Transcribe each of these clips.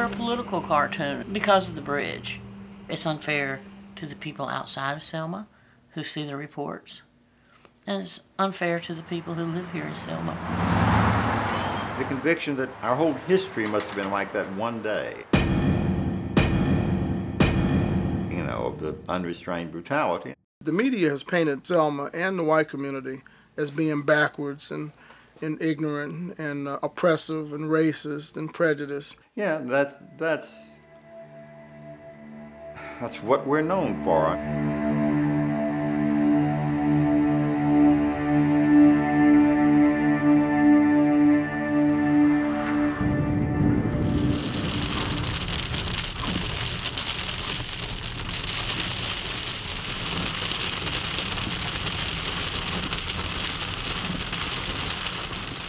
a political cartoon because of the bridge. It's unfair to the people outside of Selma who see the reports, and it's unfair to the people who live here in Selma. The conviction that our whole history must have been like that one day. You know, of the unrestrained brutality. The media has painted Selma and the white community as being backwards and ignorant and oppressive and racist and prejudiced. Yeah, that's what we're known for.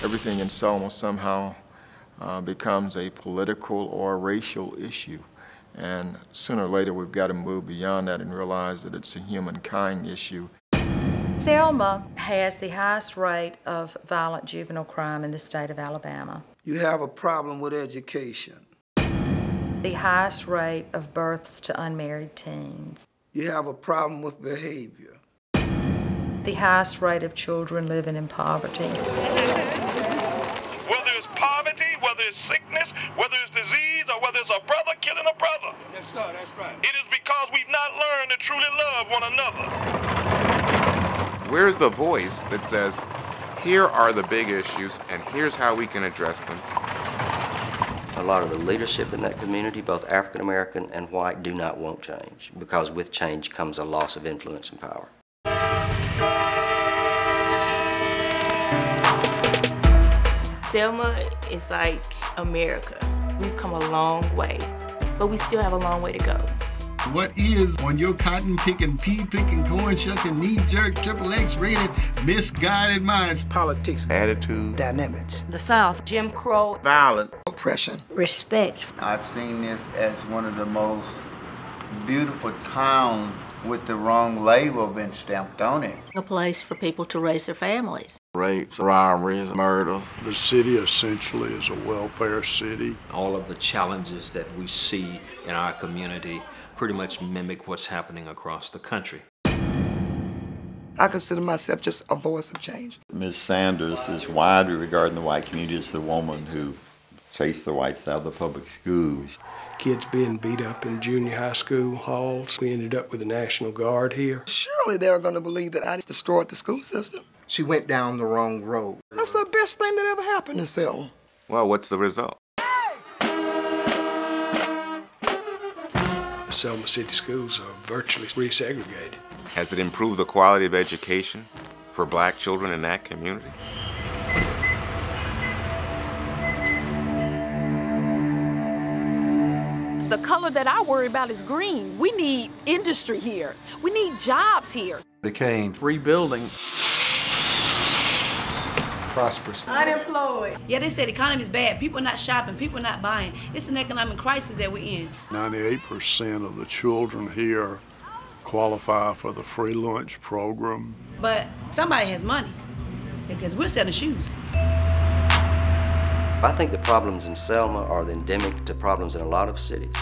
Everything in Selma somehow becomes a political or racial issue. And sooner or later, we've got to move beyond that and realize that it's a humankind issue. Selma has the highest rate of violent juvenile crime in the state of Alabama. You have a problem with education. The highest rate of births to unmarried teens. You have a problem with behavior. The highest rate of children living in poverty. Whether it's poverty, whether it's sickness, whether it's disease, or whether it's a brother killing a brother. Yes, sir, that's right. It is because we've not learned to truly love one another. Where's the voice that says, here are the big issues, and here's how we can address them? A lot of the leadership in that community, both African American and white, do not want change, because with change comes a loss of influence and power. Selma is like America. We've come a long way, but we still have a long way to go. What is on your cotton picking, pea picking, corn shucking, knee jerk, triple X rated, misguided minds? Politics, Attitude, dynamics, The South, Jim Crow, violence, oppression, Respect. I've seen this as one of the most beautiful towns with the wrong label been stamped on it. A place for people to raise their families. Rapes, robberies, murders. The city essentially is a welfare city. All of the challenges that we see in our community pretty much mimic what's happening across the country. I consider myself just a voice of change. Ms. Sanders is widely regarded in the white community as the woman who chased the whites out of the public schools. Kids being beat up in junior high school halls. We ended up with the National Guard here. Surely they're going to believe that I destroyed the school system. She went down the wrong road. That's the best thing that ever happened to Selma. well, what's the result? Selma City schools are virtually resegregated. Has it improved the quality of education for black children in that community? The color that I worry about is green. We need industry here. We need jobs here. Became rebuilding. Prosperous. Unemployed. Yeah, they said the economy's bad. People are not shopping. People are not buying. It's an economic crisis that we're in. 98% of the children here qualify for the free lunch program. But somebody has money because we're selling shoes. I think the problems in Selma are endemic to problems in a lot of cities.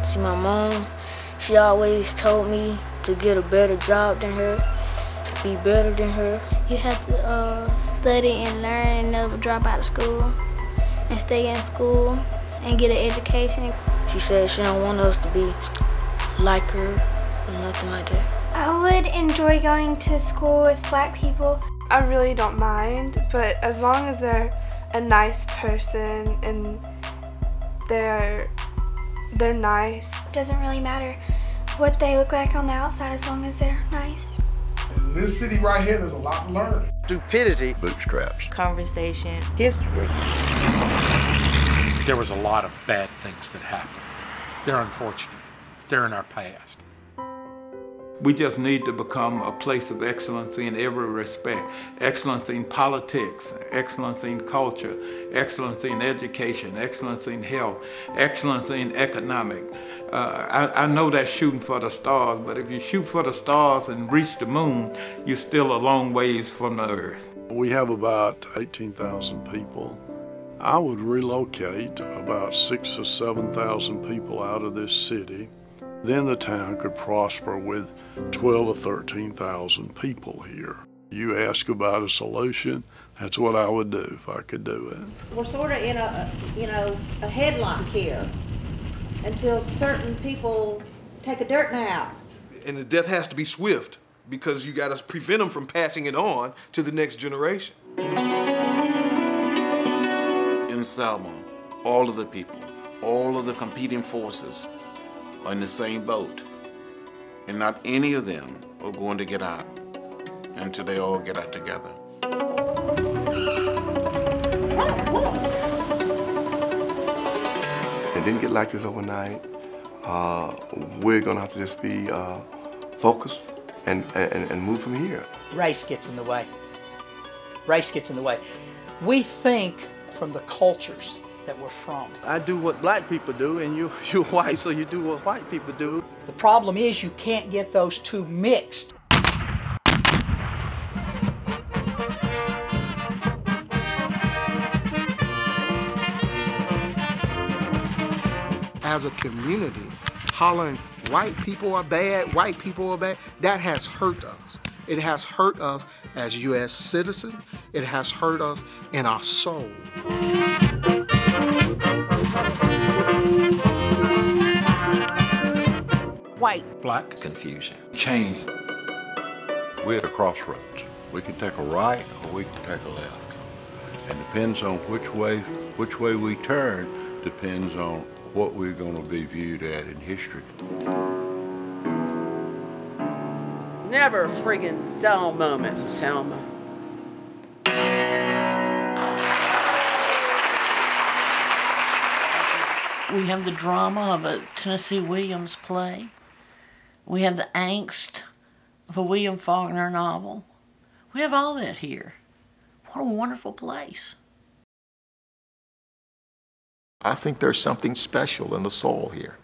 See, my mom, she always told me to get a better job than her, be better than her. You have to study and learn and never drop out of school and stay in school and get an education. She said she don't want us to be like her or nothing like that. I would enjoy going to school with black people. I really don't mind, but as long as they're a nice person and they're nice. It doesn't really matter what they look like on the outside as long as they're nice. In this city right here, there's a lot to learn. Stupidity. Bootstraps. Conversation. History. There was a lot of bad things that happened. They're unfortunate. They're in our past. We just need to become a place of excellency in every respect. Excellency in politics, excellency in culture, excellency in education, excellency in health, excellency in economic. I know that's shooting for the stars, but if you shoot for the stars and reach the moon, you're still a long ways from the earth. We have about 18,000 people. I would relocate about 6,000 or 7,000 people out of this city. Then the town could prosper with 12,000 or 13,000 people here. You ask about a solution, that's what I would do if I could do it. We're sort of in a headlock here until certain people take a dirt nap. And the death has to be swift because you got to prevent them from passing it on to the next generation. In Selma, all of the people, all of the competing forces are in the same boat, and not any of them are going to get out until they all get out together. It didn't get like this overnight. We're gonna have to just be focused and move from here. Race gets in the way. Race gets in the way. We think from the cultures that we're from. I do what black people do, and you're white, so you do what white people do. The problem is you can't get those two mixed. As a community, hollering white people are bad, that has hurt us. It has hurt us as U.S. citizens. It has hurt us in our soul. White. Black. Confusion. Change. We're at a crossroads. We can take a right or we can take a left. And depends on which way we turn, depends on what we're going to be viewed at in history. Never a friggin' dull moment in Selma. We have the drama of a Tennessee Williams play. We have the angst of a William Faulkner novel. We have all that here. What a wonderful place. I think there's something special in the soul here.